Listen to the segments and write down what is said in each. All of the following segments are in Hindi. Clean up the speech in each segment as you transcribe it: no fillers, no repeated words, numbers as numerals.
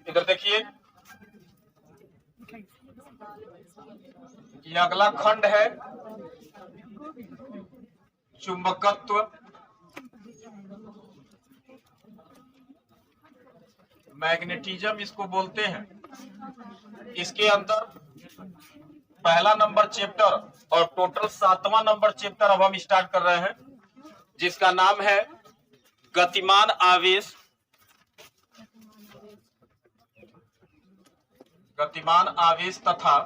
इधर देखिए, ये अगला खंड है चुंबकत्व। मैग्नेटिज्म इसको बोलते हैं। इसके अंदर पहला नंबर चैप्टर और टोटल 7वां नंबर चैप्टर अब हम स्टार्ट कर रहे हैं, जिसका नाम है गतिमान आवेश। गतिमान आवेश तथा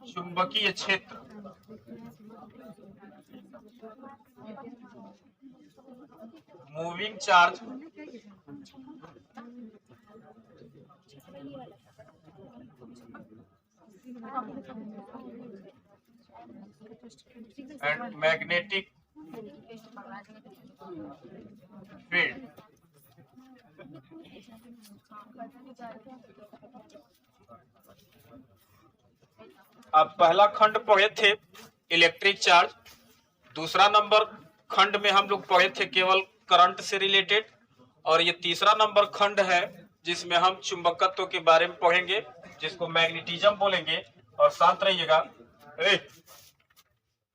चुंबकीय क्षेत्र। Moving charge and magnetic field. अब पहला खंड पढ़े थे इलेक्ट्रिक चार्ज, दूसरा नंबर खंड में हम लोग पढ़े थे केवल करंट से रिलेटेड, और ये तीसरा नंबर खंड है जिसमें हम चुंबकत्व के बारे में पढ़ेंगे, जिसको मैग्नेटिज्म बोलेंगे। और शांत रहिएगा।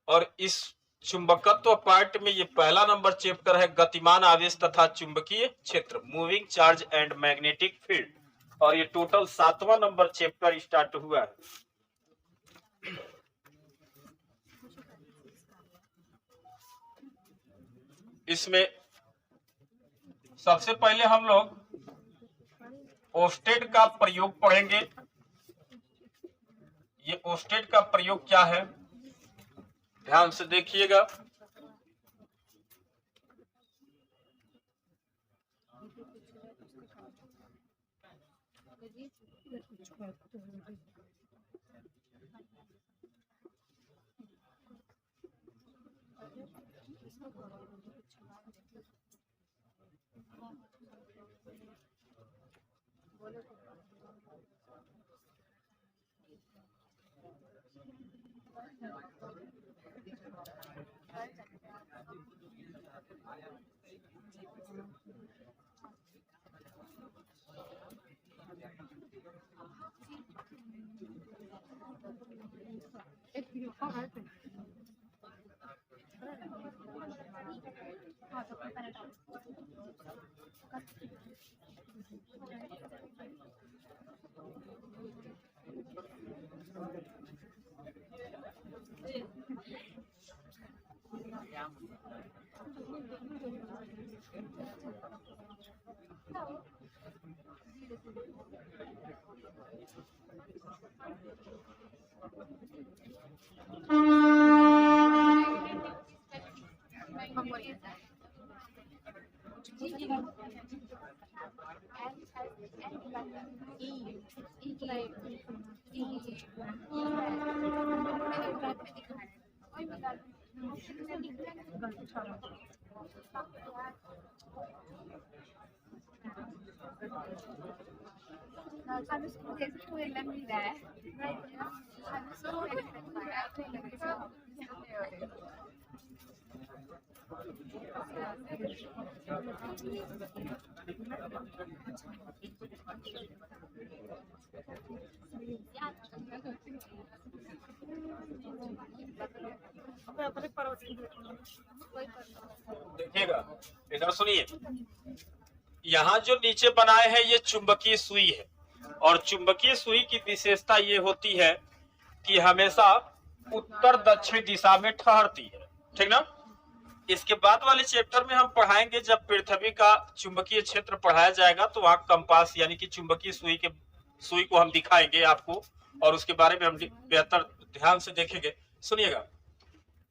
और इस चुंबकत्व पार्ट में ये पहला नंबर चैप्टर है गतिमान आवेश तथा चुंबकीय क्षेत्र, moving charge and magnetic field, और ये टोटल 7वां नंबर चैप्टर स्टार्ट हुआ है। इसमें सबसे पहले हम लोग ओस्टेड का प्रयोग पढ़ेंगे। ये ओस्टेड का प्रयोग क्या है, ध्यान से देखिएगा। देखिएगा, इधर सुनिए। यहाँ जो नीचे बनाए हैं ये चुंबकीय सुई है, और चुंबकीय सुई की विशेषता ये होती है कि हमेशा उत्तर दक्षिण दिशा में ठहरती है, ठीक ना। इसके बाद वाले चैप्टर में हम पढ़ाएंगे, जब पृथ्वी का चुंबकीय क्षेत्र पढ़ाया जाएगा तो वहाँ कंपास यानी कि चुंबकीय सुई को हम दिखाएंगे आपको, और उसके बारे में हम बेहतर ध्यान से देखेंगे। सुनिएगा,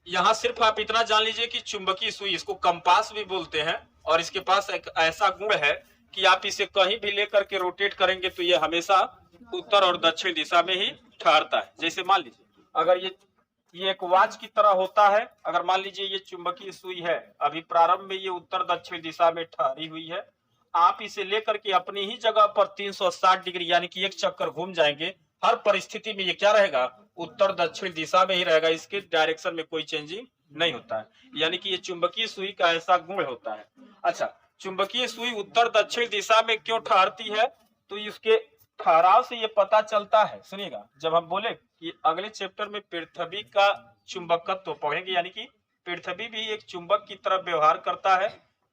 यहाँ सिर्फ आप इतना जान लीजिए कि चुंबकीय सुई, इसको कंपास भी बोलते हैं, और इसके पास एक ऐसा गुण है कि आप इसे कहीं भी लेकर के रोटेट करेंगे तो ये हमेशा उत्तर और दक्षिण दिशा में ही ठहरता है। जैसे मान लीजिए अगर ये एक वॉच की तरह होता है, अगर मान लीजिए ये चुंबकीय सुई है, अभी प्रारंभ में ये उत्तर दक्षिण दिशा में ठहरी हुई है, आप इसे लेकर के अपनी ही जगह पर 360 डिग्री यानी कि एक चक्कर घूम जाएंगे, हर परिस्थिति में ये क्या रहेगा, उत्तर दक्षिण दिशा में ही रहेगा, इसके डायरेक्शन में कोई चेंजिंग नहीं होता है, यानी कि ये चुंबकीय सुई का ऐसा गुण होता है। अच्छा, चुंबकीय सुई उत्तर दक्षिण दिशा में क्यों ठहरती है, तो इसके ठहराव से ये पता चलता है। सुनिएगा, जब हम बोले कि अगले चैप्टर में पृथ्वी का चुंबकत्व तो पढ़ेंगे, यानी कि पृथ्वी भी एक चुंबक की तरह व्यवहार करता है।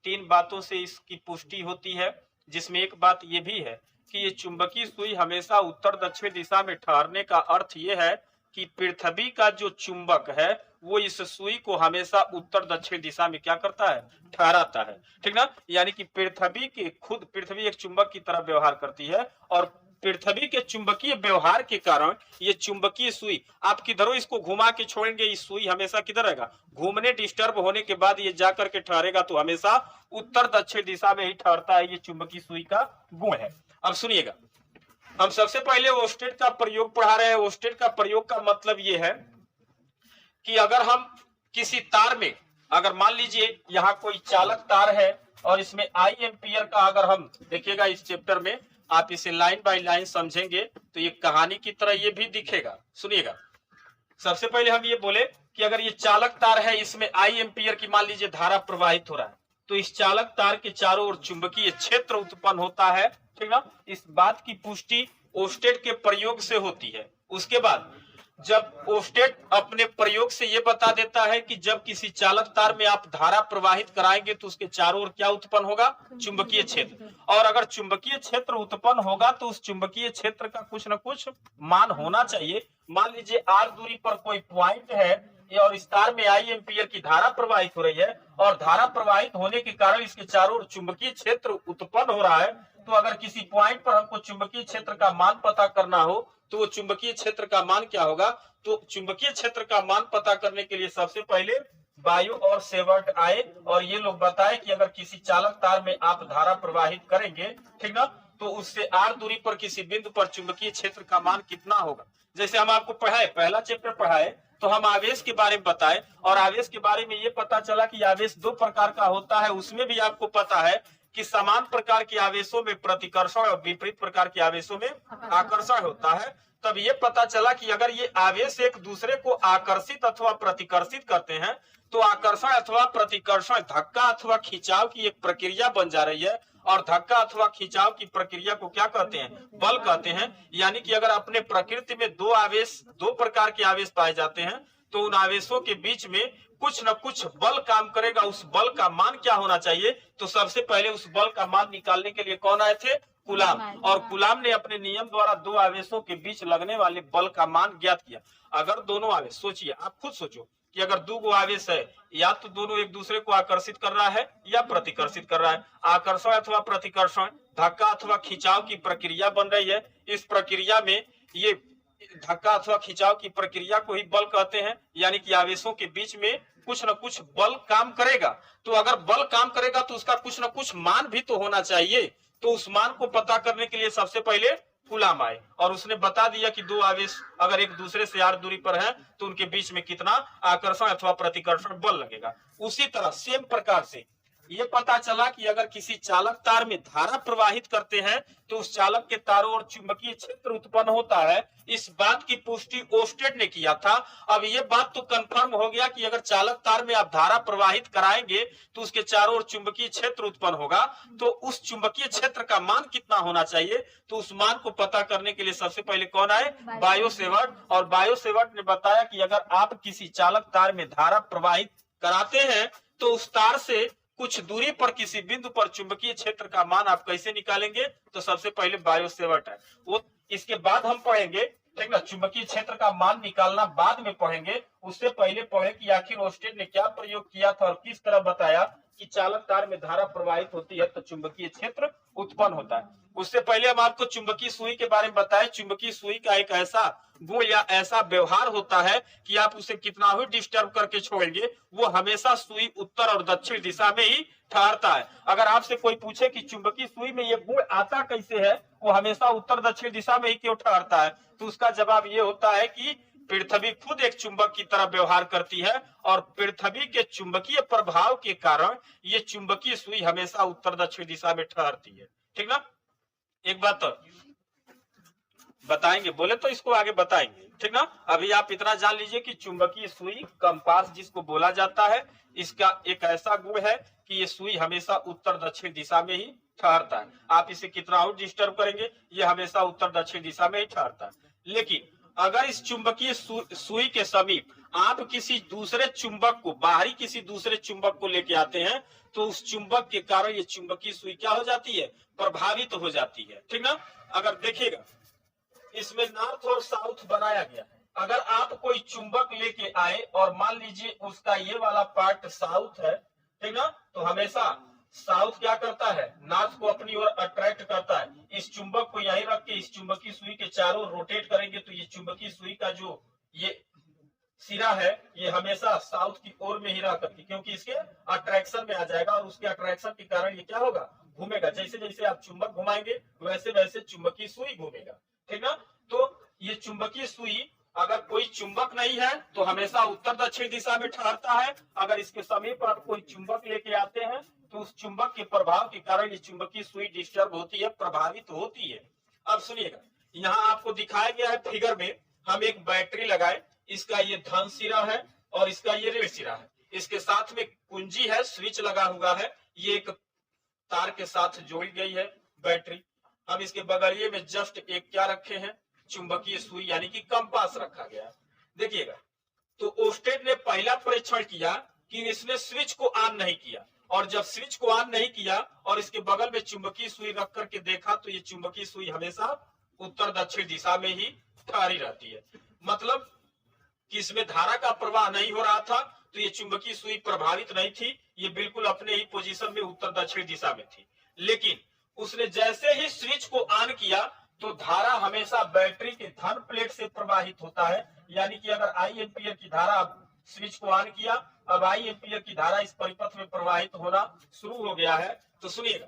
3 बातों से इसकी पुष्टि होती है, जिसमें एक बात ये भी है कि ये चुंबकीय सुई हमेशा उत्तर दक्षिण दिशा में ठहरने का अर्थ ये है कि पृथ्वी का जो चुंबक है वो इस सुई को हमेशा उत्तर दक्षिण दिशा में क्या करता है, ठहराता है। ठीक ना, यानी कि पृथ्वी के खुद पृथ्वी एक चुंबक की तरह व्यवहार करती है, और पृथ्वी के चुंबकीय व्यवहार के कारण ये चुंबकीय सुई आप किधरों इसको घुमा के छोड़ेंगे, इस सुई हमेशा किधर रहेगा, घूमने डिस्टर्ब होने के बाद ये जाकर के ठहरेगा तो हमेशा उत्तर दक्षिण दिशा में ही ठहरता है। ये चुंबकीय सुई का गुण है। अब सुनिएगा, हम सबसे पहले ओस्टेट का प्रयोग पढ़ा रहे हैं। ओस्टेट का प्रयोग का मतलब ये है कि अगर हम किसी तार में, अगर मान लीजिए यहाँ कोई चालक तार है और इसमें आई एम्पियर का, अगर हम देखिएगा इस चैप्टर में आप इसे लाइन बाय लाइन समझेंगे तो ये कहानी की तरह ये भी दिखेगा। सुनिएगा, सबसे पहले हम ये बोले कि अगर ये चालक तार है, इसमें आई एम्पियर की मान लीजिए धारा प्रवाहित हो रहा है, तो इस चालक तार के चारों ओर चुंबकीय क्षेत्र उत्पन्न होता है। ठीक ना, इस बात की पुष्टि ओस्टेट के प्रयोग से होती है। उसके बाद जब ओस्टेट अपने प्रयोग से ये बता देता है कि जब किसी चालक तार में आप धारा प्रवाहित कराएंगे तो उसके चारों ओर क्या उत्पन्न होगा, चुंबकीय क्षेत्र। और अगर चुंबकीय क्षेत्र उत्पन्न होगा तो उस चुंबकीय क्षेत्र का कुछ न कुछ मान होना चाहिए। मान लीजिए आर दूरी पर कोई पॉइंट है और इस तार में आई एम्पियर की धारा प्रवाहित हो रही है, और धारा प्रवाहित होने के कारण इसके चारों ओर चुंबकीय क्षेत्र उत्पन्न हो रहा है। तो अगर किसी पॉइंट पर हमको चुंबकीय क्षेत्र का मान पता करना हो तो वो चुंबकीय क्षेत्र का मान क्या होगा, तो चुंबकीय क्षेत्र का मान पता करने के लिए सबसे पहले बायो और सेवर्ट आए और ये लोग बताए कि अगर किसी चालक तार में आप धारा प्रवाहित करेंगे, ठीक ना, तो उससे आर दूरी पर किसी बिंदु पर चुंबकीय क्षेत्र का मान कितना होगा। जैसे हम आपको पढ़ाए, पहला चैप्टर पढ़ाए तो हम आवेश के बारे में बताए, और आवेश के बारे में ये पता चला कि आवेश 2 प्रकार का होता है। उसमें भी आपको पता है कि समान प्रकार के आवेशों में प्रतिकर्षण और विपरीत प्रकार के आवेशों में आकर्षण होता है। तब ये पता चला कि अगर ये आवेश एक दूसरे को आकर्षित अथवा प्रतिकर्षित करते हैं तो आकर्षण अथवा प्रतिकर्षण धक्का अथवा खिंचाव की एक प्रक्रिया बन जा रही है, और धक्का अथवा खिंचाव की प्रक्रिया को क्या कहते हैं, बल कहते हैं। यानी कि अगर अपने प्रकृति में 2 प्रकार के आवेश पाए जाते हैं तो उन आवेशों के बीच में कुछ न कुछ बल काम करेगा। उस बल का मान क्या होना चाहिए, तो सबसे पहले उस बल का मान निकालने के लिए कौन आए थे, कुलाम। और कुलाम ने अपने नियम द्वारा 2 आवेशों के बीच लगने वाले बल का मान ज्ञात किया। अगर दोनों आवेश, सोचिए, आप खुद सोचो कि अगर 2 आवेश है, या तो दोनों एक दूसरे को आकर्षित कर रहा है या प्रतिकर्षित कर रहा है, आकर्षण अथवा प्रतिकर्षण, धक्का अथवा खिंचाव की प्रक्रिया बन रही है। इस प्रक्रिया में ये धक्का अथवा खिंचाव की प्रक्रिया को ही बल कहते हैं। यानी कि आवेशों के बीच में कुछ न कुछ बल काम करेगा। तो अगर बल काम करेगा तो उसका कुछ न कुछ मान भी तो होना चाहिए। तो उस मान को पता करने के लिए सबसे पहले कुलाम आए और उसने बता दिया कि 2 आवेश अगर एक दूसरे से आर दूरी पर है तो उनके बीच में कितना आकर्षण अथवा प्रतिकर्षण बल लगेगा। उसी तरह सेम प्रकार से ये पता चला कि अगर किसी चालक तार में धारा प्रवाहित करते हैं तो उस चालक के तारों और चुंबकीय क्षेत्र उत्पन्न होता है। इस बात की पुष्टि ओस्टेड ने किया था। अब ये बात तो कंफर्म हो गया कि अगर चालक तार में आप धारा प्रवाहित कराएंगे तो उसके चारों ओर चुंबकीय क्षेत्र उत्पन्न होगा। तो उस चुंबकीय क्षेत्र का मान कितना होना चाहिए, तो उस मान को पता करने के लिए सबसे पहले कौन आए, बायो सेवर्ट। और बायो सेवर्ट ने बताया कि अगर आप किसी चालक तार में धारा प्रवाहित कराते हैं तो उस तार से कुछ दूरी पर किसी बिंदु पर चुंबकीय क्षेत्र का मान आप कैसे निकालेंगे, तो सबसे पहले बायो सेवर्ट है वो। इसके बाद हम पढ़ेंगे, ठीक ना, चुंबकीय क्षेत्र का मान निकालना बाद में पढ़ेंगे। उससे पहले पढ़े कि आखिर ओस्टेड ने क्या प्रयोग किया था और किस तरह बताया कि चालक तार में धारा प्रवाहित होती है तो चुंबकीय क्षेत्र उत्पन्न होता है। उससे पहले हम आपको चुंबकीय सुई के बारे में बताएं। चुंबकीय सुई का एक ऐसा गुण या ऐसा व्यवहार होता है कि आप उसे कितना भी डिस्टर्ब करके छोड़ेंगे वो हमेशा सुई उत्तर और दक्षिण दिशा में ही ठहरता है। अगर आपसे कोई पूछे कि चुंबकीय सुई में ये गुण आता कैसे है, वो हमेशा उत्तर दक्षिण दिशा में ही क्यों ठहरता है, तो उसका जवाब ये होता है कि पृथ्वी खुद एक चुंबक की तरह व्यवहार करती है और पृथ्वी के चुंबकीय प्रभाव के कारण ये चुंबकीय सुई हमेशा उत्तर दक्षिण दिशा में ठहरती है। ठीक ना। एक बात बताएंगे, बोले तो इसको आगे बताएंगे, ठीक ना। अभी आप इतना जान लीजिए कि चुंबकीय सुई कंपास जिसको बोला जाता है, इसका एक ऐसा गुण है कि ये सुई हमेशा उत्तर दक्षिण दिशा में ही ठहरता है। आप इसे कितना और डिस्टर्ब करेंगे, ये हमेशा उत्तर दक्षिण दिशा में ही ठहरता है। लेकिन अगर इस चुंबकीय सुई के समीप आप किसी दूसरे चुंबक को, बाहरी किसी दूसरे चुंबक को लेके आते हैं, तो उस चुंबक के कारण ये चुंबकीय सुई क्या हो जाती है, प्रभावित हो जाती है, ठीक ना। अगर देखिएगा इसमें नॉर्थ और साउथ बनाया गया है। अगर आप कोई चुंबक लेके आए और मान लीजिए उसका ये वाला पार्ट साउथ है, ठीक ना, तो हमेशा साउथ क्या करता है, नॉर्थ को अपनी ओर अट्रैक्ट करता है। इस चुंबक को यहीं रख के इस चुंबकीय सुई के चारों रोटेट करेंगे तो ये चुंबकीय सुई का जो ये सिरा है ये हमेशा साउथ की ओर में ही रह करके, क्योंकि इसके अट्रैक्शन में आ जाएगा और उसके अट्रैक्शन के कारण ये क्या होगा, घूमेगा। जैसे जैसे आप चुंबक घुमाएंगे वैसे वैसे चुंबकीय सुई घूमेगा, ठीक ना। तो ये चुंबकीय सुई अगर कोई चुंबक नहीं है तो हमेशा उत्तर दक्षिण दिशा में ठहरता है। अगर इसके समीप आप कोई चुंबक लेके आते हैं तो उस चुंबक के प्रभाव के कारण ये चुंबकीय सुई डिस्टर्ब होती है, प्रभावित होती है। अब सुनिएगा, यहाँ आपको दिखाया गया है फिगर में, हम एक बैटरी लगाए, इसका ये धन सिरा है और इसका ये ऋण सिरा है। इसके साथ में कुंजी है, स्विच लगा हुआ है, ये एक तार के साथ जोड़ी गई है बैटरी। हम इसके बगलिए में जस्ट एक क्या रखे हैं, चुंबकीय सुई यानी कि कंपास रखा गया। देखिएगा, तो ओस्टेड ने पहला परीक्षण किया कि इसने स्विच को ऑन नहीं किया, और जब स्विच को ऑन नहीं किया और इसके बगल में चुंबकीय सुई रख करके देखा तो ये चुंबकीय सुई हमेशा उत्तर दक्षिण दिशा में ही ठहरी रहती है। मतलब कि इसमें धारा का प्रवाह नहीं हो रहा था, तो ये चुंबकीय सुई प्रभावित नहीं थी, ये बिल्कुल अपने ही पोजीशन में उत्तर दक्षिण दिशा में थी। लेकिन उसने जैसे ही स्विच को ऑन किया तो धारा हमेशा बैटरी के धन प्लेट से प्रवाहित होता है। यानी कि अगर आई एम्पियर की धारा, स्विच को ऑन किया, अब आई एम्पियर की धारा इस परिपथ में प्रवाहित होना शुरू हो गया है। तो सुनिएगा,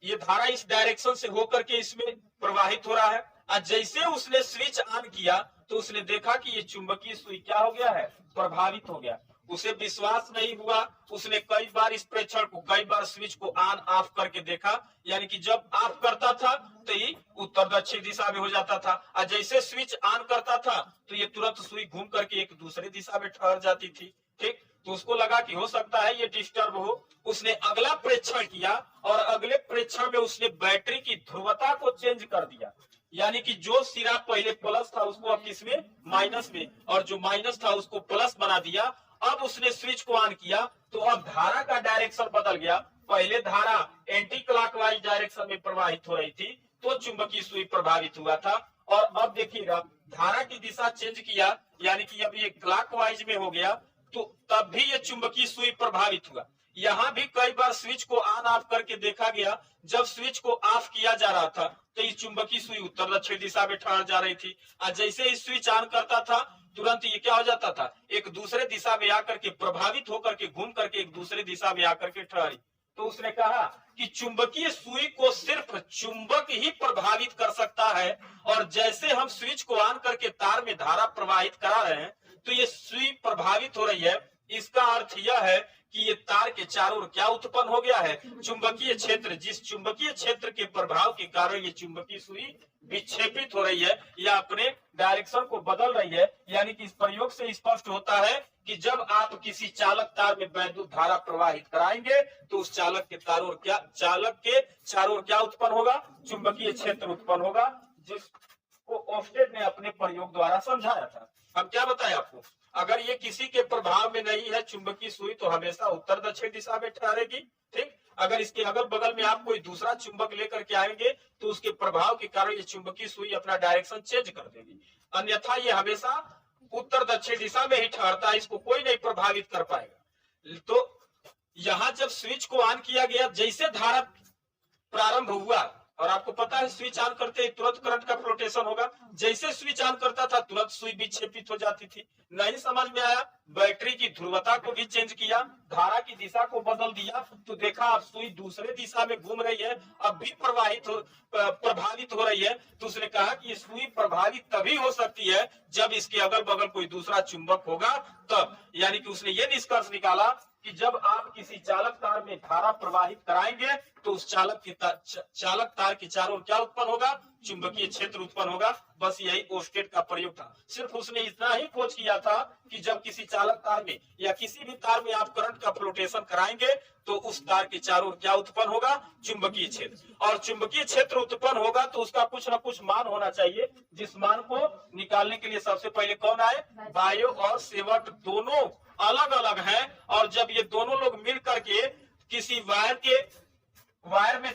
ये धारा इस डायरेक्शन से होकर के इसमें प्रवाहित हो रहा है। और जैसे उसने स्विच ऑन किया तो उसने देखा कि ये चुंबकीय सुई क्या हो गया है, प्रभावित हो गया। उसे विश्वास नहीं हुआ, उसने कई बार इस प्रेक्षण को, कई बार स्विच को ऑन ऑफ करके देखा, यानी कि जब ऑफ करता था तो ये उत्तर दक्षिण दिशा में हो जाता था, और जैसे स्विच ऑन करता था तो ये तुरंत सुई घूम करके एक दूसरे दिशा में ठहर जाती थी, ठीक। तो उसको लगा कि हो सकता है ये डिस्टर्ब हो। उसने अगला प्रेक्षण किया और अगले प्रेक्षण में उसने बैटरी की ध्रुवता को चेंज कर दिया। यानी कि जो सिरा पहले प्लस था उसको अब किसमें, माइनस में, और जो माइनस था उसको प्लस बना दिया। अब उसने स्विच को ऑन किया तो अब धारा का डायरेक्शन बदल गया। पहले धारा एंटी क्लॉकवाइज डायरेक्शन में प्रवाहित हो रही थी तो चुंबकीय सुई प्रभावित हुआ था, और अब देखिएगा धारा की दिशा चेंज किया, यानी कि अब ये क्लॉकवाइज में हो गया, तो तब भी ये चुंबकीय सुई प्रभावित हुआ। यहाँ भी कई बार स्विच को ऑन ऑफ करके देखा गया, जब स्विच को ऑफ किया जा रहा था तो इस चुंबकीय सुई उत्तर दक्षिण दिशा में ठहर जा रही थी, और जैसे ही स्विच ऑन करता था तुरंत ये क्या हो जाता था, एक दूसरे दिशा में आकर के प्रभावित होकर के घूम करके एक दूसरे दिशा में आकर के ठहरी। तो उसने कहा कि चुंबकीय सुई को सिर्फ चुंबक ही प्रभावित कर सकता है, और जैसे हम स्विच को ऑन करके तार में धारा प्रवाहित करा रहे हैं तो ये सुई प्रभावित हो रही है। इसका अर्थ यह है कि ये तार के चारों ओर क्या उत्पन्न हो गया है, चुंबकीय क्षेत्र। जिस चुंबकीय क्षेत्र के प्रभाव के कारण ये चुंबकीय सुई विक्षेपित हो रही है या अपने डायरेक्शन को बदल रही है। यानी कि इस प्रयोग से स्पष्ट होता है कि जब आप किसी चालक तार में वैद्युत धारा प्रवाहित कराएंगे तो उस चालक के चालक के चारों ओर क्या उत्पन्न होगा, चुंबकीय क्षेत्र उत्पन्न होगा, जिसको ओस्टेड ने अपने प्रयोग द्वारा समझाया था। हम क्या बताएं आपको, अगर ये किसी के प्रभाव में नहीं है चुंबकीय सुई तो हमेशा उत्तर दक्षिण दिशा में ठहरेगी, ठीक। अगर इसके अगल बगल में आप कोई दूसरा चुंबक लेकर के आएंगे तो उसके प्रभाव के कारण ये चुंबकीय सुई अपना डायरेक्शन चेंज कर देगी, अन्यथा ये हमेशा उत्तर दक्षिण दिशा में ही ठहरता है, इसको कोई नहीं प्रभावित कर पाएगा। तो यहाँ जब स्विच को ऑन किया गया, जैसे धारा प्रारंभ हुआ, और आपको पता है स्विच ऑन करते ही तुरंत करंट का फ्लोटेशन होगा, जैसे स्विच ऑन करता था तुरंत सुई विक्षेपित हो जाती थी। नहीं समझ में आया, बैटरी की ध्रुवता को भी चेंज किया, धारा की दिशा को बदल दिया, तो देखा अब सुई दूसरे दिशा में घूम रही है, अब भी प्रभावित हो रही है। तो उसने कहा कि ये सुई प्रभावित तभी हो सकती है जब इसके अगल बगल कोई दूसरा चुंबक होगा, तब यानी कि उसने ये निष्कर्ष निकाला कि जब आप किसी चालक तार में धारा प्रवाहित कराएंगे तो उस चालक तार के चारों ओर क्या उत्पन्न होगा, चुंबकीय क्षेत्र उत्पन्न होगा। बस यही ओस्टेड का प्रयोग था। सिर्फ उसने इतना ही खोज किया था कि जब किसी चालक तार में या किसी भी तार में आप करंट का फ्लोटेशन कराएंगे तो उस तार के चारों ओर क्या उत्पन्न होगा, चुंबकीय क्षेत्र। और चुंबकीय क्षेत्र उत्पन्न होगा तो उसका कुछ ना कुछ मान होना चाहिए, जिस मान को निकालने के लिए सबसे पहले कौन आए, बायो और सेवर्ट दोनों अलग अलग हैं। और जब ये दोनों लोग मिल करके किसी वायर में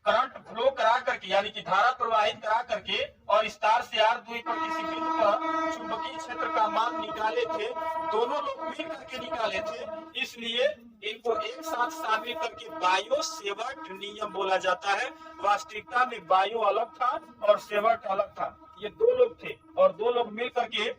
करंट फ्लो करा करके यानी कि धारा प्रवाहित करा करके और इस तार से आर दूरी पर किसी बिंदु पर चुंबकीय क्षेत्र का मान निकाले थे, दोनों लोग मिल करके निकाले थे, इसलिए इनको एक साथ शामिल करके बायो सेवर्ट नियम बोला जाता है। वास्तविकता में बायो अलग था और सेवर्ट अलग था, ये दो लोग थे और दो लोग मिल करके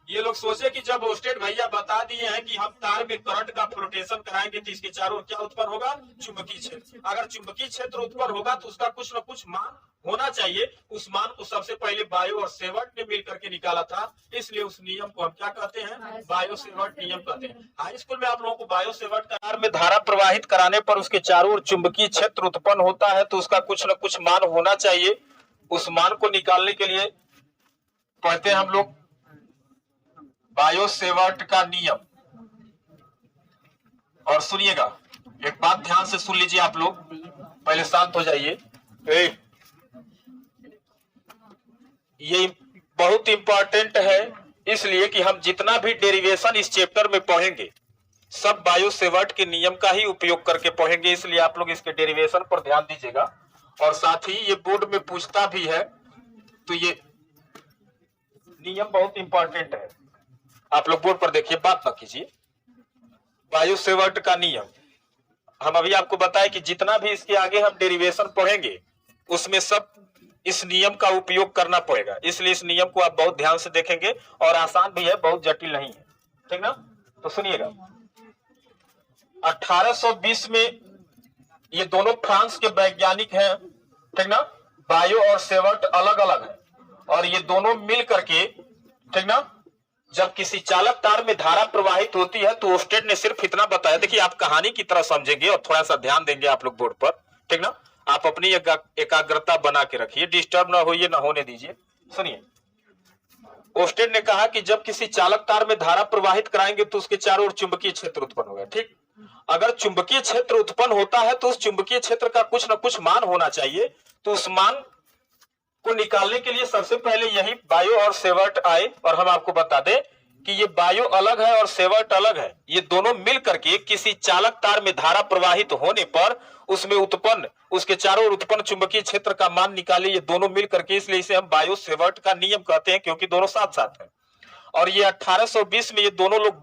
ये लोग सोचे कि जब ओस्टेड भैया बता दिए हैं कि हम तार में करंट का फ्लोटेशन कराएंगे तो इसके चारों ओर क्या उत्पन्न होगा, चुंबकीय क्षेत्र। अगर चुंबकीय क्षेत्र उत्पन्न होगा तो उसका कुछ न कुछ मान होना चाहिए। उस मान को सबसे पहले बायो और सेवर्ट ने मिल करके निकाला था, इसलिए उस नियम को हम क्या कहते हैं, बायो सेवर्ट नियम कहते हैं। हाई स्कूल में आप लोगों को बायो सेवर्ट तार में धारा प्रवाहित कराने पर उसके चारों ओर चुंबकीय क्षेत्र उत्पन्न होता है तो उसका कुछ न कुछ मान होना चाहिए। उस मान को निकालने के लिए पढ़ते हैं हम लोग बायो सेवर्ट का नियम। और सुनिएगा, एक बात ध्यान से सुन लीजिए आप लोग, पहले शांत हो जाइए। ये बहुत इंपॉर्टेंट है, इसलिए कि हम जितना भी डेरिवेशन इस चैप्टर में पढ़ेंगे सब बायो सेवर्ट के नियम का ही उपयोग करके पढ़ेंगे, इसलिए आप लोग इसके डेरिवेशन पर ध्यान दीजिएगा। और साथ ही ये बोर्ड में पूछता भी है तो ये नियम बहुत इंपॉर्टेंट है। आप लोग बोर्ड पर देखिए, बात ना कीजिए। बायो सेवर्ट का नियम हम अभी आपको बताएं कि जितना भी इसके आगे हम डेरिवेशन पढ़ेंगे उसमें सब इस नियम का उपयोग करना पड़ेगा, इसलिए इस नियम को आप बहुत ध्यान से देखेंगे और आसान भी है, बहुत जटिल नहीं है, ठीक ना। तो सुनिएगा, 1820 में ये दोनों फ्रांस के वैज्ञानिक हैं, ठीक ना। बायो और सेवर्ट अलग अलग है और ये दोनों मिल करके, ठीक ना, जब किसी चालक तार में धारा प्रवाहित होती है तो ओस्टेड ने सिर्फ इतना बताया। देखिए, आप कहानी की तरह समझेंगे और थोड़ा सा ध्यान देंगे आप लोग बोर्ड पर, ठीक ना। आप अपनी एकाग्रता बना के रखिए, डिस्टर्ब ना होइए, ना होने दीजिए। सुनिए, ओस्टेड ने कहा कि जब किसी चालक तार में धारा प्रवाहित कराएंगे तो उसके चारों ओर चुंबकीय क्षेत्र उत्पन्न होगा, ठीक। अगर चुंबकीय क्षेत्र उत्पन्न होता है तो उस चुंबकीय क्षेत्र का कुछ न कुछ मान होना चाहिए। तो उस मान को निकालने के लिए सबसे पहले यही बायो और सेवर्ट आए। और हम आपको बता दें कि ये बायो अलग है और सेवर्ट अलग है, ये दोनों मिल करके किसी चालक तार में धारा प्रवाहित होने पर उसमें उत्पन्न, उसके चारों ओर उत्पन्न चुंबकीय क्षेत्र का मान निकाले, ये दोनों मिल करके, इसलिए इसे हम बायो सेवर्ट का नियम कहते हैं, क्योंकि दोनों साथ साथ हैं। और ये 1820 में ये दोनों लोग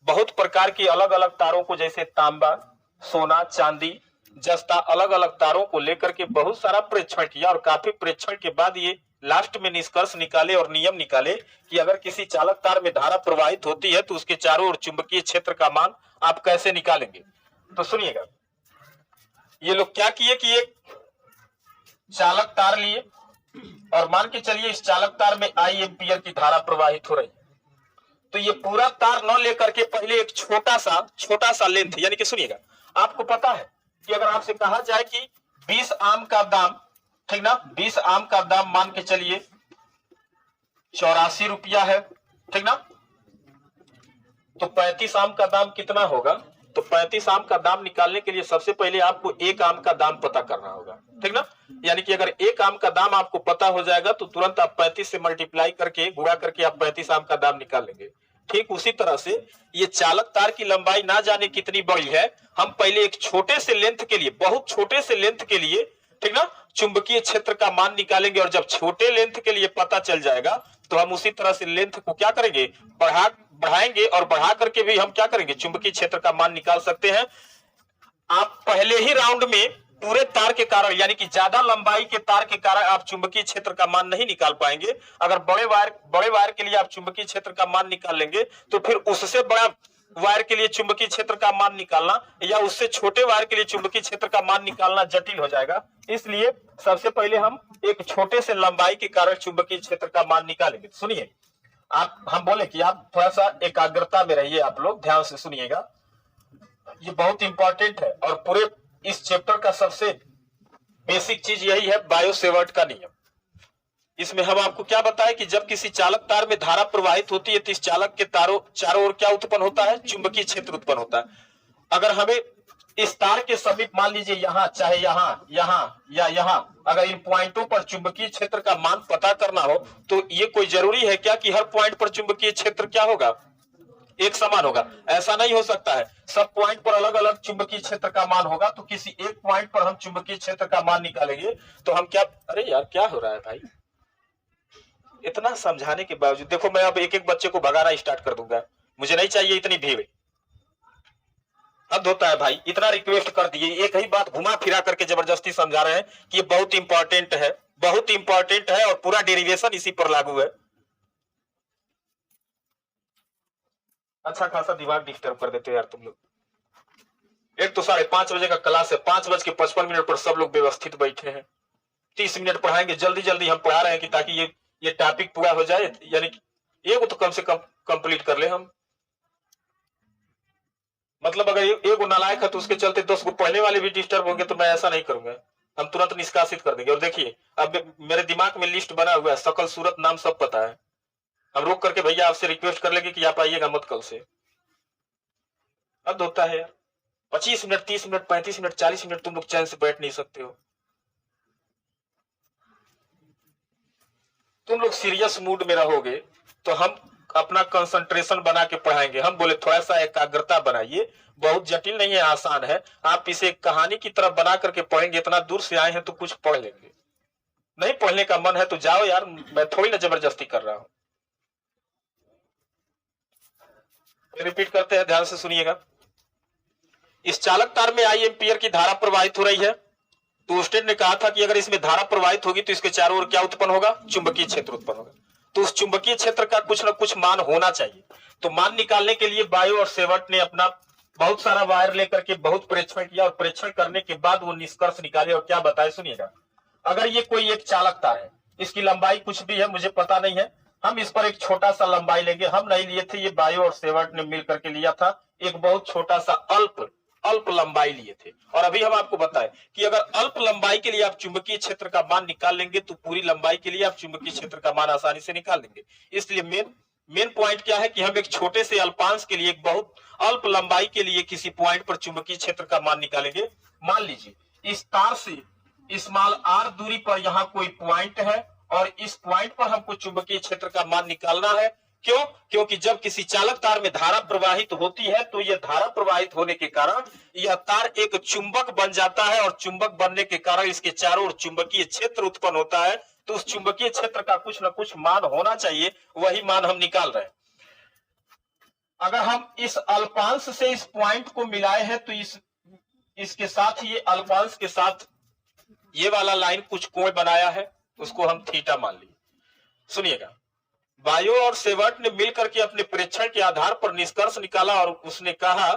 बहुत प्रकार की अलग अलग तारों को, जैसे तांबा, सोना, चांदी, जस्ता, अलग अलग तारों को लेकर के बहुत सारा परीक्षण किया और काफी परीक्षण के बाद ये लास्ट में निष्कर्ष निकाले और नियम निकाले कि अगर किसी चालक तार में धारा प्रवाहित होती है तो उसके चारों ओर चुंबकीय क्षेत्र का मान आप कैसे निकालेंगे। तो सुनिएगा, ये लोग क्या किए कि एक चालक तार लिए और मान के चलिए इस चालक तार में आई एम्पियर की धारा प्रवाहित हो रही है। तो ये पूरा तार न लेकर के पहले एक छोटा सा लेंथ, यानी कि सुनिएगा, आपको पता है कि अगर आपसे कहा जाए कि 20 आम का दाम, ठीक ना, 20 आम का दाम मान के चलिए 84 रुपया है, ठीक ना, तो 35 आम का दाम कितना होगा। तो 35 आम का दाम निकालने के लिए सबसे पहले आपको एक आम का दाम पता करना होगा, ठीक ना। यानी कि अगर एक आम का दाम आपको पता हो जाएगा तो तुरंत आप 35 से मल्टीप्लाई करके, गुणा करके आप 35 आम का दाम निकाल लेंगे। ठीक उसी तरह से ये चालक तार की लंबाई ना जाने कितनी बड़ी है, हम पहले एक छोटे से लेंथ के लिए, बहुत छोटे से लेंथ के लिए, ठीक ना, चुंबकीय क्षेत्र का मान निकालेंगे। और जब छोटे लेंथ के लिए पता चल जाएगा तो हम उसी तरह से लेंथ को क्या करेंगे, बढ़ाएंगे और बढ़ा करके भी हम क्या करेंगे, चुंबकीय क्षेत्र का मान निकाल सकते हैं। आप पहले ही राउंड में पूरे तार के कारण, यानी कि ज्यादा लंबाई के तार के कारण आप चुंबकीय क्षेत्र का मान नहीं निकाल पाएंगे। अगर बड़े वायर के लिए आप चुंबकीय क्षेत्र का मान निकाल लेंगे तो फिर उससे बड़ा वायर के लिए चुंबकीय क्षेत्र का मान निकालना या उससे छोटे वायर के लिए चुंबकीय क्षेत्र का मान निकालना जटिल हो जाएगा। इसलिए सबसे पहले हम एक छोटे से लंबाई के कारण चुंबकीय क्षेत्र का मान निकालेंगे। सुनिए, आप हम बोले कि आप थोड़ा सा एकाग्रता में रहिए, आप लोग ध्यान से सुनिएगा, ये बहुत इंपॉर्टेंट है। और पूरे इस चैप्टर का सबसे बेसिक चीज यही है, बायो-सेवर्ट का नियम। इसमें हम आपको क्या बताएं कि जब किसी चालक तार में धारा प्रवाहित होती है तो इस चालक के तारों चारों ओर क्या उत्पन्न होता है, चुंबकीय क्षेत्र उत्पन्न होता है। अगर हमें इस तार के समीप, मान लीजिए यहाँ, चाहे यहाँ, यहाँ या यहाँ, अगर इन पॉइंटों पर चुंबकीय क्षेत्र का मान पता करना हो तो ये कोई जरूरी है क्या कि हर पॉइंट पर चुंबकीय क्षेत्र क्या होगा, एक समान होगा? ऐसा नहीं हो सकता है। सब पॉइंट पर अलग अलग चुंबकीय क्षेत्र का मान होगा। तो किसी एक पॉइंट पर हम चुंबकीय क्षेत्र का मान निकालेंगे तो हम क्या, अरे यार क्या हो रहा है भाई, इतना समझाने के बावजूद। देखो मैं अब एक एक बच्चे को भगाना स्टार्ट कर दूंगा, मुझे नहीं चाहिए इतनी भीड़। हद होता है भाई, इतना रिक्वेस्ट कर दिए, एक ही बात घुमा फिरा करके जबरदस्ती समझा रहे हैं कि ये बहुत इंपॉर्टेंट है, बहुत इंपॉर्टेंट है और पूरा डेरिवेशन इसी पर लागू है। अच्छा खासा दिमाग डिस्टर्ब कर देते हो यार तुम लोग। एक तो 5:30 बजे का क्लास है, 5:55 पर सब लोग व्यवस्थित बैठे हैं। 30 मिनट पढ़ाएंगे, जल्दी जल्दी हम पढ़ा रहे हैं कि ताकि ये टॉपिक पूरा हो जाए, यानी कि एक तो कम से कम कंप्लीट कर ले हम। मतलब अगर एक नालायक है तो उसके चलते 10 को पढ़ने वाले भी डिस्टर्ब होंगे, तो मैं ऐसा नहीं करूंगा, हम तुरंत निष्कासित कर देंगे। और देखिए अब मेरे दिमाग में लिस्ट बना हुआ है, शकल सूरत नाम सब पता है। हम रोक करके भैया आपसे रिक्वेस्ट कर लेंगे कि आप आइएगा मत कल से। अब होता है 25 मिनट, 30 मिनट, 35 मिनट, 40 मिनट तुम लोग चैन से बैठ नहीं सकते हो। तुम लोग सीरियस मूड में रहोगे तो हम अपना कंसंट्रेशन बना के पढ़ाएंगे। हम बोले थोड़ा सा एकाग्रता बनाइए, बहुत जटिल नहीं है, आसान है। आप इसे कहानी की तरफ बना करके पढ़ेंगे, इतना दूर से आए हैं तो कुछ पढ़ लेंगे। नहीं पढ़ने का मन है तो जाओ यार, मैं थोड़ी ना जबरदस्ती कर रहा हूं। रिपीट करते हैं, ध्यान से सुनिएगा। इस चालक तार में आई एम्पियर की धारा प्रवाहित हो रही है। तो उस्टेड ने कहा था कि अगर इसमें धारा प्रवाहित होगी तो इसके चारों ओर क्या उत्पन्न होगा, चुंबकीय क्षेत्र उत्पन्न होगा। तो उस चुंबकीय क्षेत्र का कुछ ना कुछ मान होना चाहिए। तो मान निकालने के लिए बायो और सेवर्ट ने अपना बहुत सारा वायर लेकर के बहुत परीक्षण किया, और परीक्षण करने के बाद वो निष्कर्ष निकाले। और क्या बताए सुनिएगा। अगर ये कोई एक चालक तार है, इसकी लंबाई कुछ भी है, मुझे पता नहीं है, हम इस पर एक छोटा सा लंबाई लेंगे। हम नहीं लिए थे, ये बायो और सेवर्ट ने मिल करके लिया था। एक बहुत छोटा सा अल्प लंबाई लिए थे। और अभी हम आपको बताएं कि अगर अल्प लंबाई के लिए आप चुंबकीय क्षेत्र का मान निकाल लेंगे तो पूरी लंबाई के लिए आप चुंबकीय क्षेत्र का मान आसानी से निकाल लेंगे। इसलिए मेन पॉइंट क्या है कि हम एक छोटे से अल्पांश के लिए, एक बहुत अल्प लंबाई के लिए किसी पॉइंट पर चुंबकीय क्षेत्र का मान निकालेंगे। मान लीजिए इस तार से स्मॉल r दूरी पर यहाँ कोई पॉइंट है और इस पॉइंट पर हमको चुंबकीय क्षेत्र का मान निकालना है। क्यों? क्योंकि जब किसी चालक तार में धारा प्रवाहित होती है तो यह धारा प्रवाहित होने के कारण यह तार एक चुंबक बन जाता है, और चुंबक बनने के कारण इसके चारों ओर चुंबकीय क्षेत्र उत्पन्न होता है। तो उस चुंबकीय क्षेत्र का कुछ ना कुछ मान होना चाहिए, वही मान हम निकाल रहे हैं। अगर हम इस अल्पांश से इस पॉइंट को मिलाए हैं तो इसके साथ, ये अल्पांश के साथ ये वाला लाइन कुछ कोण बनाया है, उसको हम थीटा मान लिए। सुनिएगा, बायो और सेवर्ट ने मिलकर के अपने परीक्षण के आधार पर निष्कर्ष निकाला, और उसने कहा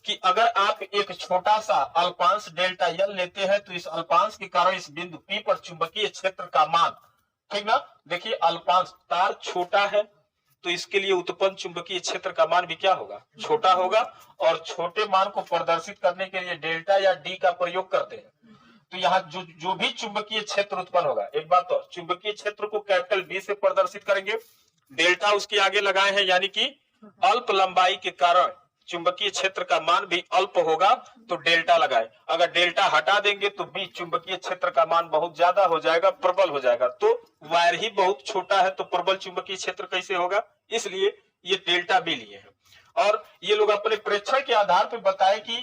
कि अगर आप एक छोटा सा अल्पांश डेल्टा एल लेते हैं तो इस अल्पांश के कारण इस बिंदु P पर चुंबकीय क्षेत्र का मान, ठीक ना, देखिए अल्पांश तार छोटा है तो इसके लिए उत्पन्न चुंबकीय क्षेत्र का मान भी क्या होगा, छोटा होगा। और छोटे मान को प्रदर्शित करने के लिए डेल्टा या डी का प्रयोग करते हैं। तो यहाँ जो भी चुंबकीय क्षेत्र उत्पन्न होगा, एक बात तो चुंबकीय क्षेत्र को कैपिटल बी से प्रदर्शित करेंगे, डेल्टा उसके आगे लगाए हैं, यानी कि अल्प लंबाई के कारण चुंबकीय क्षेत्र का मान भी अल्प होगा, तो डेल्टा लगाए। अगर डेल्टा हटा देंगे तो बी चुंबकीय क्षेत्र का मान बहुत ज्यादा हो जाएगा, प्रबल हो जाएगा। तो वायर ही बहुत छोटा है तो प्रबल चुंबकीय क्षेत्र कैसे होगा, इसलिए ये डेल्टा बी लिए हैं। और ये लोग अपने परीक्षण के आधार पर बताए कि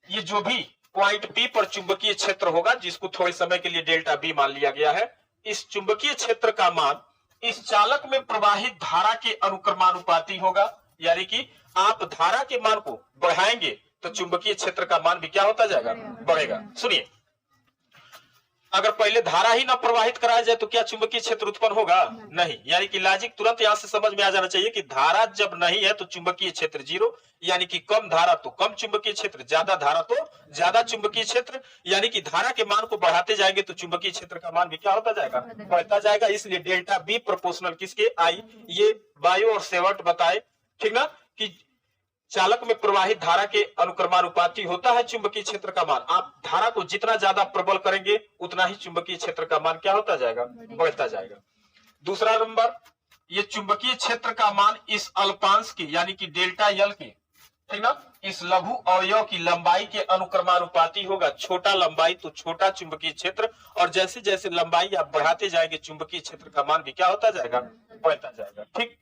ये जो भी पॉइंट P पर चुंबकीय क्षेत्र होगा, जिसको थोड़े समय के लिए डेल्टा बी मान लिया गया है, इस चुंबकीय क्षेत्र का मान इस चालक में प्रवाहित धारा के अनुक्रमानुपाती होगा। यानी कि आप धारा के मान को बढ़ाएंगे तो चुंबकीय क्षेत्र का मान भी क्या होता जाएगा, बढ़ेगा। सुनिए, अगर पहले धारा ही ना प्रवाहित कराया जाए तो क्या चुंबकीय क्षेत्र उत्पन्न होगा? नहीं। यानी कि लॉजिक तुरंत यहां से समझ में आ जाना चाहिए कि धारा जब नहीं है तो चुंबकीय क्षेत्र जीरो, यानी कि कम धारा तो कम चुंबकीय क्षेत्र, ज्यादा धारा तो ज्यादा चुंबकीय क्षेत्र। यानी कि धारा के मान को बढ़ाते जाएंगे तो चुंबकीय क्षेत्र का मान भी क्या होता जाएगा? बढ़ता जाएगा। इसलिए डेल्टा बी प्रोपोर्शनल किसके? आई। ये बायो और सेवर्ट बताए, ठीक ना, कि चालक में प्रवाहित धारा के अनुक्रमानुपाती होता है चुंबकीय क्षेत्र का मान। आप धारा को जितना ज्यादा प्रबल करेंगे उतना ही चुंबकीय क्षेत्र का मान क्या होता जाएगा? बढ़ता जाएगा। दूसरा नंबर, ये चुंबकीय क्षेत्र का मान इस अल्पांश की यानी कि डेल्टा यल की, ठीक ना, इस लघु अवयव की लंबाई के अनुक्रमानुपाती होगा। छोटा लंबाई तो छोटा चुंबकीय क्षेत्र, और जैसे जैसे लंबाई आप बढ़ाते जाएंगे चुंबकीय क्षेत्र का मान भी क्या होता जाएगा? बढ़ता जाएगा। ठीक।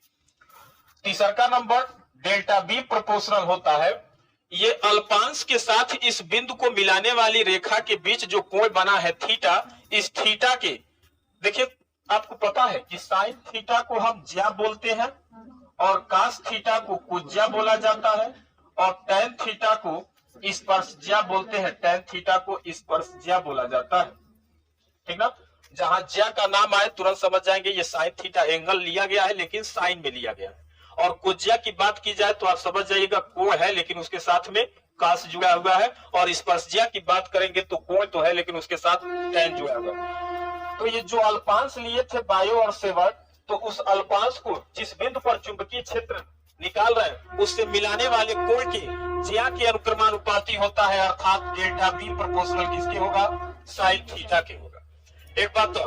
तीसरा नंबर, डेल्टा बी प्रोपोर्शनल होता है, ये अल्पांश के साथ इस बिंदु को मिलाने वाली रेखा के बीच जो कोण बना है थीटा, इस थीटा के, देखिए आपको पता है कि साइन थीटा को हम ज्या बोलते हैं और कास थीटा को कुज्या बोला जाता है, और टैन थीटा को स्पर्शज्या बोलते हैं। टैन थीटा को स्पर्शज्या बोला जाता है, ठीक ना। जहां ज्या का नाम आए तुरंत समझ जाएंगे ये साइन थीटा एंगल लिया गया है, लेकिन साइन में लिया गया है। और कुज्या की बात की जाए तो आप समझ जाइएगा कोण है, लेकिन उसके साथ में कास जुड़ा हुआ है। और स्पर्शज्या की बात करेंगे तो कोण तो है, लेकिन उसके साथ टैन जुड़ा हुआ है। तो ये जो अल्पांश लिए थे बायो और सेवर्ट, तो उस अल्पांश को जिस बिंदु पर चुंबकीय क्षेत्र निकाल रहे हैं उससे मिलाने वाले कोण के ज्या के अनुक्रमानुपाती होता है, अर्थात डेल्टा बी प्रोपोर्शनल किसके होगा? साइन थीटा के होगा। एक बात तो,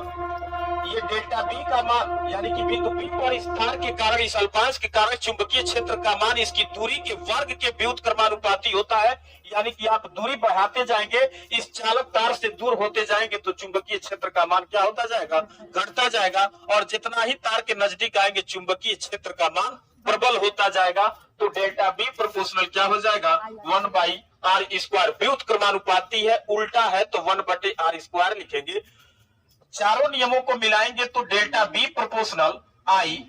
ये डेल्टा बी का मान यानी कि बिंदु बी पर स्थान के कारण, इस अल्पांश के कारण चुंबकीय क्षेत्र का मान इसकी दूरी के वर्ग के व्युत्क्रमानुपाती होता है। यानी कि आप दूरी बढ़ाते जाएंगे, इस चालक तार से दूर होते जाएंगे तो चुंबकीय क्षेत्र का मान क्या होता जाएगा? घटता जाएगा। और जितना ही तार के नजदीक आएंगे चुंबकीय क्षेत्र का मान प्रबल होता जाएगा। तो डेल्टा बी प्रोपोर्शनल क्या हो जाएगा? 1/r²। व्युत्क्रमानुपाती है, उल्टा है तो 1/r² लिखेंगे। चारों नियमों को मिलाएंगे तो डेल्टा बी प्रोपोर्शनल आई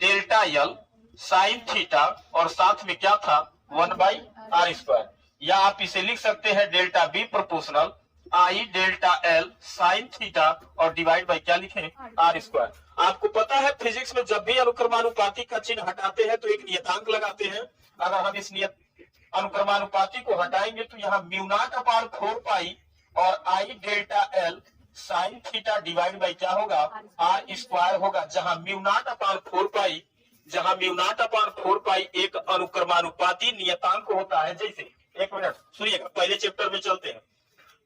डेल्टा यल साइन थीटा, और साथ में क्या था? 1/r²। या आप इसे लिख सकते हैं डेल्टा बी प्रोपोर्शनल आई डेल्टा एल साइन थीटा, और डिवाइड बाय क्या लिखें? r²। आपको पता है फिजिक्स में जब भी अनुक्रमानुपाती का चिन्ह हटाते हैं तो एक नियतांक लगाते हैं। अगर हम इस अनुक्रमानुपाती को हटाएंगे तो यहाँ μ0/4 और I delta L sine theta divide by क्या होगा? r² होगा। जहां μ0/4 एक अनुक्रमानुपाती नियतांक होता है। जैसे, एक मिनट सुनिएगा, पहले चैप्टर में चलते हैं।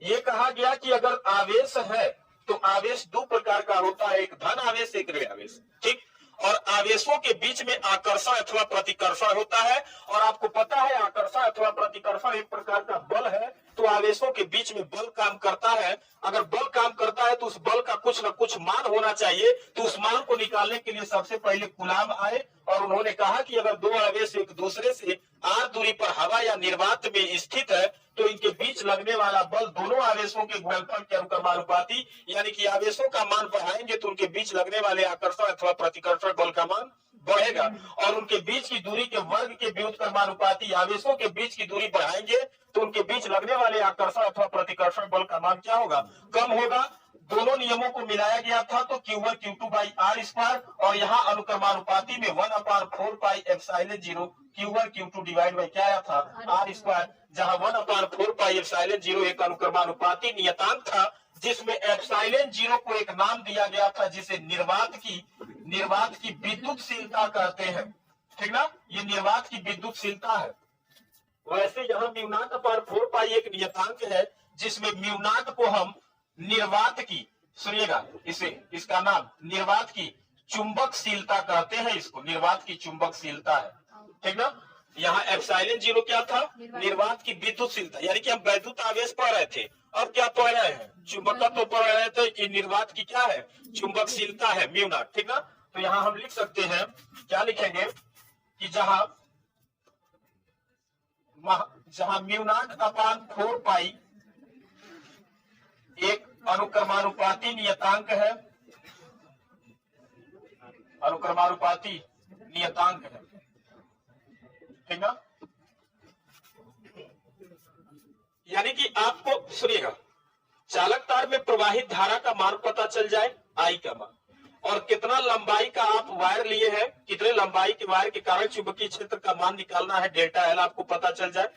ये कहा गया कि अगर आवेश है तो आवेश दो प्रकार का होता है, एक धन आवेश, एक ऋण आवेश, ठीक। और आवेशों के बीच में आकर्षण अथवा प्रतिकर्षण होता है। और आपको पता है आकर्षण अथवा प्रतिकर्षण एक प्रकार का बल है। तो आवेशों के बीच में बल काम करता है। अगर बल काम करता है तो उस बल का कुछ न कुछ मान होना चाहिए। तो उस मान को निकालने के लिए सबसे पहले कूलाम आए, और उन्होंने कहा कि अगर दो आवेश एक दूसरे से r दूरी पर हवा या निर्वात में स्थित है तो इनके बीच लगने वाला बल दोनों आवेशों के गुणनफल के अनुक्रमानुपाती, यानी कि आवेशों का मान बढ़ाएंगे तो उनके बीच लगने वाले आकर्षण अथवा प्रतिकर्षण बल का मान बढ़ेगा। और उनके बीच की दूरी के वर्ग के व्युत्क्रमानुपाती, आवेशों के बीच की दूरी बढ़ाएंगे तो उनके बीच लगने वाले आकर्षण अथवा प्रतिकर्षण बल का मान क्या होगा? कम होगा। दोनों नियमों को मिलाया गया था तो Q1 Q2/r², और यहाँ अनुक्रमानुपाती में 1/4πε0 Q1 Q2 डिवाइड बाई क्या आया था? r²। जहां 1/4πε0 एक अनुक्रमानुपाती नियतांक था, जिसमें ε0 को एक नाम दिया गया था जिसे निर्वात की विद्युतशीलता कहते हैं, ठीक ना। ये निर्वात की विद्युतशीलता है। वैसे यहाँ μ0/4 एक नियतांक है जिसमें μ0 को हम निर्वात की, सुनिएगा इसे, इसका नाम निर्वात की चुंबकशीलता कहते हैं। इसको निर्वात की चुंबकशीलता है, ठीक ना। यहाँ ε0 क्या था? निर्वात की विद्युतशीलता। यानी कि हम वैद्युत आवेश पढ़ रहे थे, अब क्या पढ़ रहे हैं? चुंबकत्व पढ़ रहे थे। ये निर्वात की क्या है? चुंबकशीलता है, μ0, ठीक ना। तो यहाँ हम लिख सकते हैं, क्या लिखेंगे कि जहां μ0/4 एक अनुक्रमानुपाती नियतांक है, अनुक्रमानुपाती नियतांक है, ठीक ना। यानी कि आपको सुनिएगा, चालक तार में प्रवाहित धारा का मान पता चल जाए, आई का मान, और कितना लंबाई का आप वायर लिए हैं, कितने लंबाई के वायर के कारण चुंबकीय क्षेत्र का मान निकालना है, डेल्टा एल आपको पता चल जाए,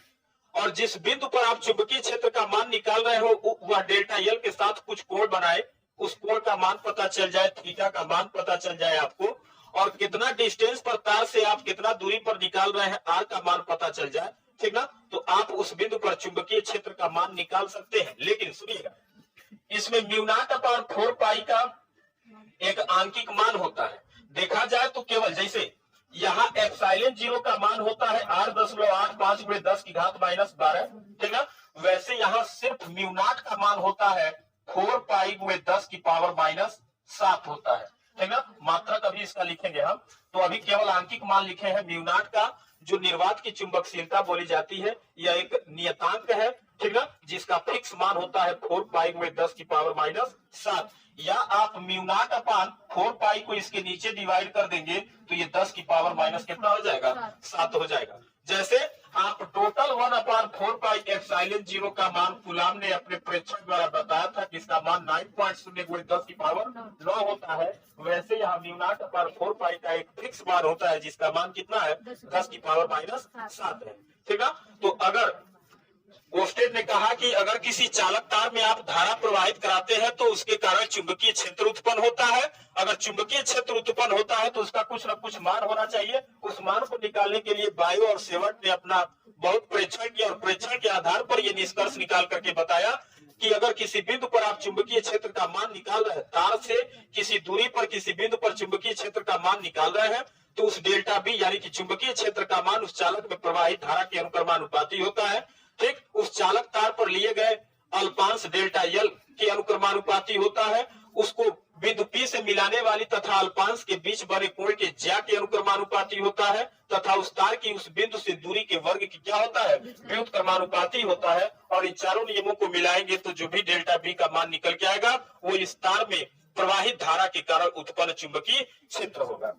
और जिस बिंदु पर आप चुंबकीय क्षेत्र का मान निकाल रहे हो वह डेल्टा एल के साथ कुछ कोण बनाए, उस कोण का मान पता चल जाए, थीटा का मान पता चल जाए आपको, और कितना डिस्टेंस पर तार से आप कितना दूरी पर निकाल रहे हैं, आर का मान पता चल जाए, ठीक ना, तो आप उस बिंदु पर चुंबकीय क्षेत्र का मान निकाल सकते हैं। लेकिन सुनिएगा, इसमें म्यू नॉट अपॉन 4 पाई का एक आंकिक मान होता है। देखा जाए तो केवल जैसे यहाँ एप्सिलॉन 0 का मान होता है 8.85 × 10 की घात -12, ठीक है, वैसे यहाँ सिर्फ म्यू नॉट का मान होता है 4 पाई × 10 की पावर -7 होता है, ठीक ना। मात्रक अभी इसका लिखेंगे हम, तो अभी केवल आंकिक मान लिखे हैं। म्यू नॉट का जो निर्वात की चुंबकशीलता बोली जाती है, यह एक नियतांक है, ठीक ना, जिसका फिक्स मान होता है 4 पाई × 10 की पावर -7, या आप म्यू नॉट अपॉन 4 पाई को इसके नीचे डिवाइड कर देंगे तो ये 10 की पावर माइनस कितना हो जाएगा, 7 हो जाएगा। जैसे आप टोटल 1/4 पाई एप्सिलॉन 0 का मान कूलाम ने अपने प्रेक्षक द्वारा बताया था कि इसका मान 9.0 × 10 की पावर 9 होता है, वैसे यहाँ म्यू नॉट अपॉन 4 पाई का एक फिक्स मान होता है जिसका मान कितना है, 10 की पावर -7 है, ठीक है। तो अगर गोस्टेड ने कहा कि अगर किसी चालक तार में आप धारा प्रवाहित कराते हैं तो उसके कारण चुंबकीय क्षेत्र उत्पन्न होता है। अगर चुंबकीय क्षेत्र उत्पन्न होता है तो उसका कुछ न कुछ मान होना चाहिए। उस मान को निकालने के लिए बायो और सेवर्ट ने अपना बहुत परीक्षण किया और परीक्षण के आधार पर यह निष्कर्ष निकाल करके बताया कि अगर किसी बिंदु पर आप चुंबकीय क्षेत्र का मान निकाल रहे हैं, तार से किसी दूरी पर किसी बिंदु पर चुंबकीय क्षेत्र का मान निकाल रहे हैं, तो उस डेल्टा बी यानी कि चुंबकीय क्षेत्र का मान उस चालक में प्रवाहित धारा के अनुक्रमानुपाती होता है, ठीक। उस चालक तार पर लिए गए अल्पांश डेल्टा एल के अनुक्रमानुपाती होता है, उसको बिंदु P से मिलाने वाली तथा अल्पांश के बीच बने कोण के ज्या के अनुक्रमानुपाती होता है, तथा उस तार की उस बिंदु से दूरी के वर्ग की क्या होता है, व्युत्क्रमानुपाती होता है। और इन चारों नियमों को मिलाएंगे तो जो भी डेल्टा बी का मान निकल के आएगा वो इस तार में प्रवाहित धारा के कारण उत्पन्न चुंबकीय क्षेत्र होगा।